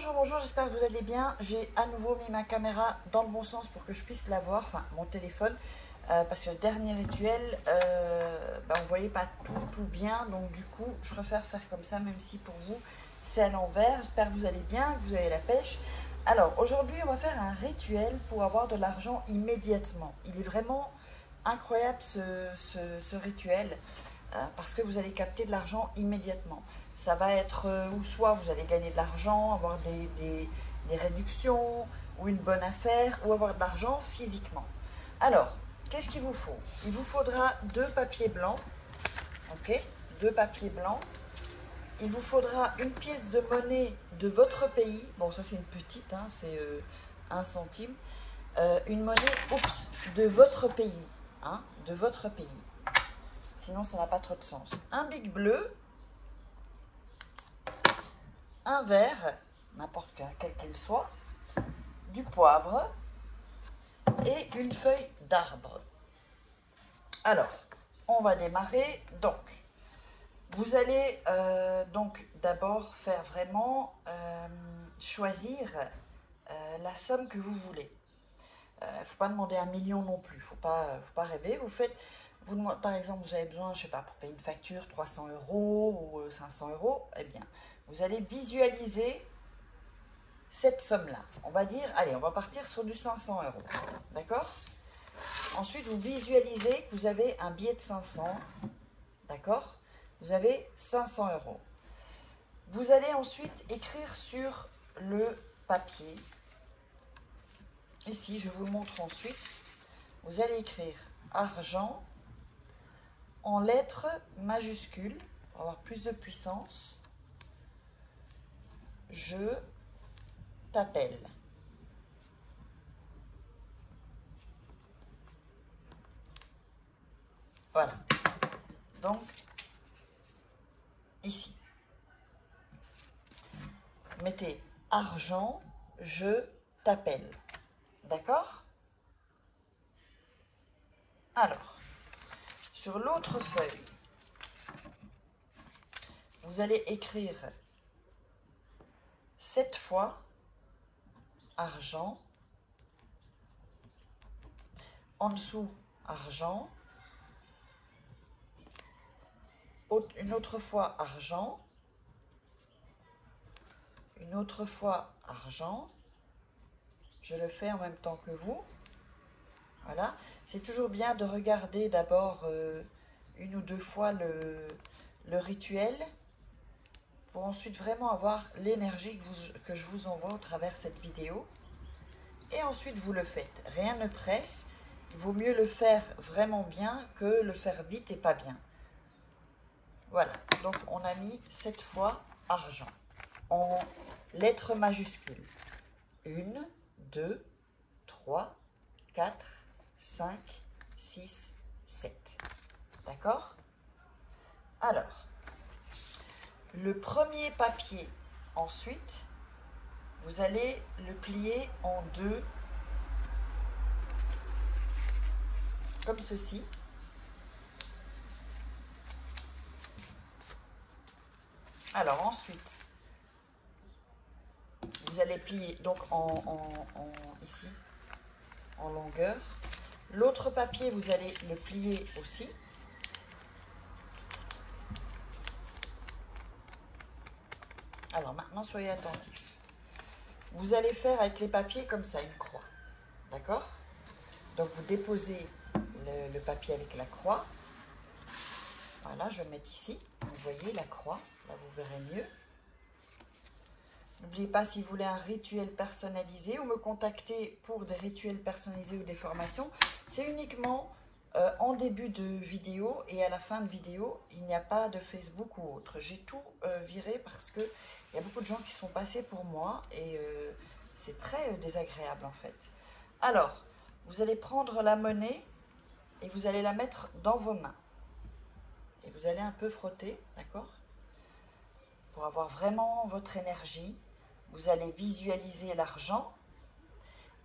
Bonjour, j'espère que vous allez bien. J'ai à nouveau mis ma caméra dans le bon sens pour que je puisse la voir, enfin mon téléphone, parce que le dernier rituel, on ne voyait pas tout bien, donc du coup je préfère faire comme ça, même si pour vous c'est à l'envers. J'espère que vous allez bien, que vous avez la pêche. Alors aujourd'hui on va faire un rituel pour avoir de l'argent immédiatement. Il est vraiment incroyable ce rituel, parce que vous allez capter de l'argent immédiatement. Ça va être ou soit vous allez gagner de l'argent, avoir des réductions, ou une bonne affaire, ou avoir de l'argent physiquement. Alors, qu'est-ce qu'il vous faut? Il vous faudra 2 papiers blancs, ok? 2 papiers blancs. Il vous faudra une pièce de monnaie de votre pays. Bon, ça c'est une petite, hein, c'est 1 centime. Une monnaie, de votre pays, hein, de votre pays. Sinon, ça n'a pas trop de sens. Un bic bleu. Un verre, n'importe quel qu'il soit, du poivre et une feuille d'arbre. Alors, on va démarrer. Donc, vous allez donc d'abord faire vraiment choisir la somme que vous voulez. Il ne faut pas demander 1 million non plus, faut pas rêver. Par exemple, vous avez besoin, je sais pas, pour payer une facture, 300 € ou 500 €, eh bien, vous allez visualiser cette somme-là. On va dire, allez, on va partir sur du 500 €, d'accord? Ensuite, vous visualisez que vous avez un billet de 500, d'accord? Vous avez 500 €. Vous allez ensuite écrire sur le papier. Ici, je vous le montre ensuite. Vous allez écrire argent en lettres majuscules pour avoir plus de puissance. Je t'appelle. Voilà. Donc, ici. Mettez argent, je t'appelle. D'accord? Alors, sur l'autre feuille, vous allez écrire 7 fois argent, en dessous argent, une autre fois argent, une autre fois argent. Je le fais en même temps que vous. Voilà. C'est toujours bien de regarder d'abord 1 ou 2 fois le rituel pour ensuite vraiment avoir l'énergie que je vous envoie au travers de cette vidéo. Et ensuite, vous le faites. Rien ne presse. Il vaut mieux le faire vraiment bien que le faire vite et pas bien. Voilà. Donc, on a mis 7 fois argent en lettres majuscules. 1, 2, 3, 4, 5, 6, 7. D'accord? Alors, le premier papier, ensuite, vous allez le plier en 2, comme ceci. Alors ensuite, vous allez plier donc ici, en longueur. L'autre papier, vous allez le plier aussi. Alors maintenant, soyez attentifs. Vous allez faire avec les papiers comme ça, une croix. D'accord? Donc vous déposez le papier avec la croix. Voilà, je vais le mettre ici. Vous voyez la croix, là vous verrez mieux. N'oubliez pas, si vous voulez un rituel personnalisé ou me contacter pour des rituels personnalisés ou des formations, c'est uniquement en début de vidéo et à la fin de vidéo. Il n'y a pas de Facebook ou autre. J'ai tout viré parce qu'il y a beaucoup de gens qui se font passer pour moi et c'est très désagréable en fait. Alors, vous allez prendre la monnaie et vous allez la mettre dans vos mains. Et vous allez un peu frotter, d'accord? Pour avoir vraiment votre énergie. Vous allez visualiser l'argent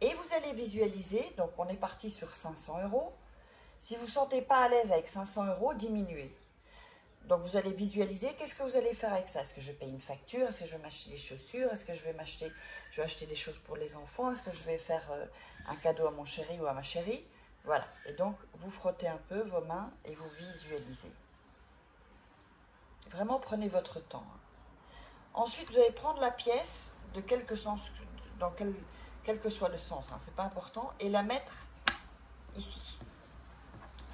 et vous allez visualiser, donc on est parti sur 500 €. Si vous ne vous sentez pas à l'aise avec 500 €, diminuez. Donc, vous allez visualiser qu'est-ce que vous allez faire avec ça. Est-ce que je paye une facture? Est-ce que je vais m'acheter des chaussures? Est-ce que je vais acheter des choses pour les enfants? Est-ce que je vais faire un cadeau à mon chéri ou à ma chérie? Voilà. Et donc, vous frottez un peu vos mains et vous visualisez. Vraiment, prenez votre temps. Ensuite, vous allez prendre la pièce de quelque sens, dans quel que soit le sens, hein, c'est pas important, et la mettre ici,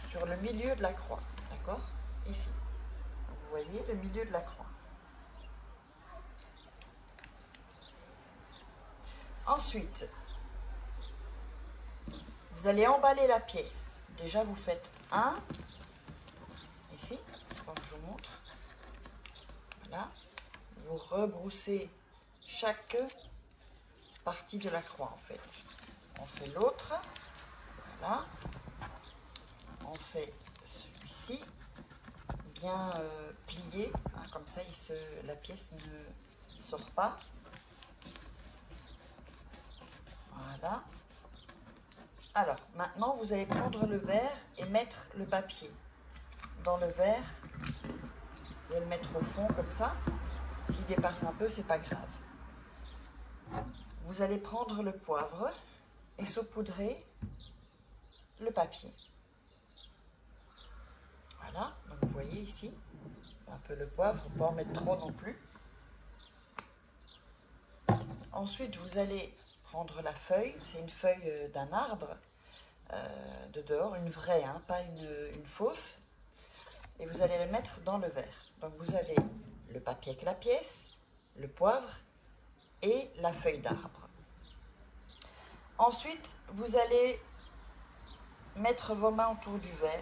sur le milieu de la croix, d'accord? Ici. Vous voyez le milieu de la croix. Ensuite, vous allez emballer la pièce. Déjà, vous faites un, ici, je vous montre. Voilà. Vous rebroussez chaque partie de la croix, en fait. On fait l'autre. Voilà. On fait celui-ci. Bien plié, hein, comme ça la pièce ne sort pas. Voilà. Alors, maintenant, vous allez prendre le verre et mettre le papier dans le verre. Vous allez le mettre au fond, comme ça. S'il dépasse un peu, c'est pas grave. Vous allez prendre le poivre et saupoudrer le papier. Voilà, donc vous voyez ici, un peu le poivre, pas en mettre trop non plus. Ensuite, vous allez prendre la feuille, c'est une feuille d'un arbre de dehors, une vraie, hein, pas une fausse. Et vous allez le mettre dans le verre. Donc vous avez le papier avec la pièce, le poivre et la feuille d'arbre. Ensuite, vous allez mettre vos mains autour du verre.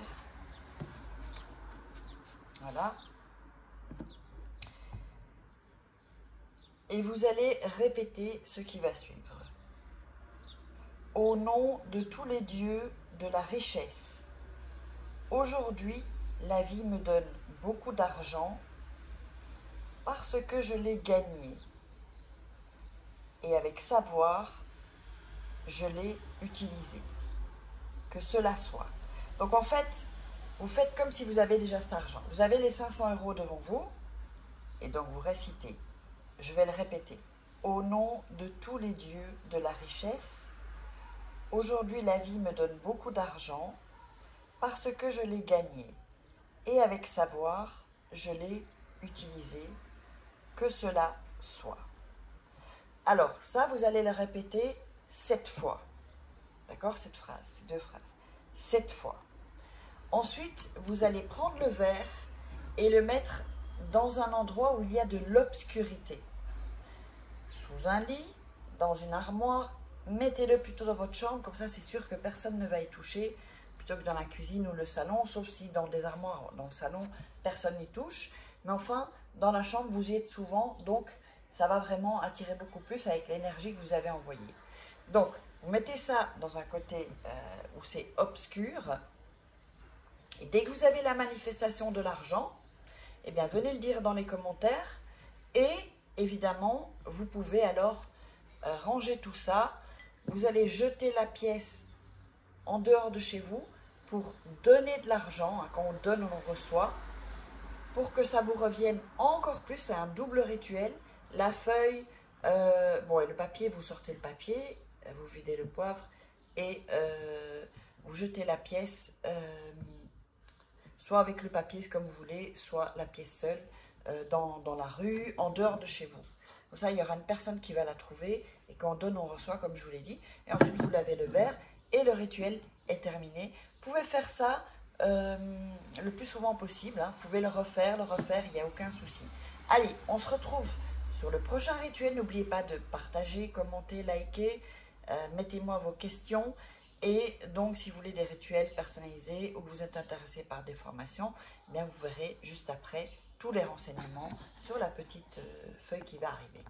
Voilà. Et vous allez répéter ce qui va suivre. Au nom de tous les dieux de la richesse, aujourd'hui, la vie me donne beaucoup d'argent parce que je l'ai gagné. Et avec savoir, je l'ai utilisé. Que cela soit. Donc en fait, vous faites comme si vous avez déjà cet argent. Vous avez les 500 € devant vous. Et donc vous récitez. Je vais le répéter. Au nom de tous les dieux de la richesse, aujourd'hui la vie me donne beaucoup d'argent parce que je l'ai gagné. Et avec savoir, je l'ai utilisé. Que cela soit. Alors ça, vous allez le répéter 7 fois. D'accord, cette phrase, ces deux phrases. 7 fois. Ensuite, vous allez prendre le verre et le mettre dans un endroit où il y a de l'obscurité. Sous un lit, dans une armoire, mettez-le plutôt dans votre chambre, comme ça c'est sûr que personne ne va y toucher, plutôt que dans la cuisine ou le salon, sauf si dans des armoires, dans le salon, personne n'y touche. Mais enfin, dans la chambre, vous y êtes souvent, donc ça va vraiment attirer beaucoup plus avec l'énergie que vous avez envoyée. Donc, vous mettez ça dans un côté où c'est obscur. Et dès que vous avez la manifestation de l'argent, eh bien, venez le dire dans les commentaires. Et évidemment, vous pouvez alors ranger tout ça. Vous allez jeter la pièce en dehors de chez vous pour donner de l'argent. Quand on donne, on reçoit. Pour que ça vous revienne encore plus, c'est un double rituel. La feuille, bon, et le papier, vous sortez le papier, vous videz le poivre et vous jetez la pièce, soit avec le papier comme vous voulez, soit la pièce seule dans la rue, en dehors de chez vous. Comme ça, il y aura une personne qui va la trouver et quand on donne, on reçoit, comme je vous l'ai dit. Et ensuite, vous lavez le verre et le rituel est terminé. Vous pouvez faire ça le plus souvent possible. Hein. Vous pouvez le refaire, il n'y a aucun souci. Allez, on se retrouve sur le prochain rituel. N'oubliez pas de partager, commenter, liker. Mettez-moi vos questions. Et donc, si vous voulez des rituels personnalisés ou que vous êtes intéressé par des formations, eh bien, vous verrez juste après tous les renseignements sur la petite feuille qui va arriver.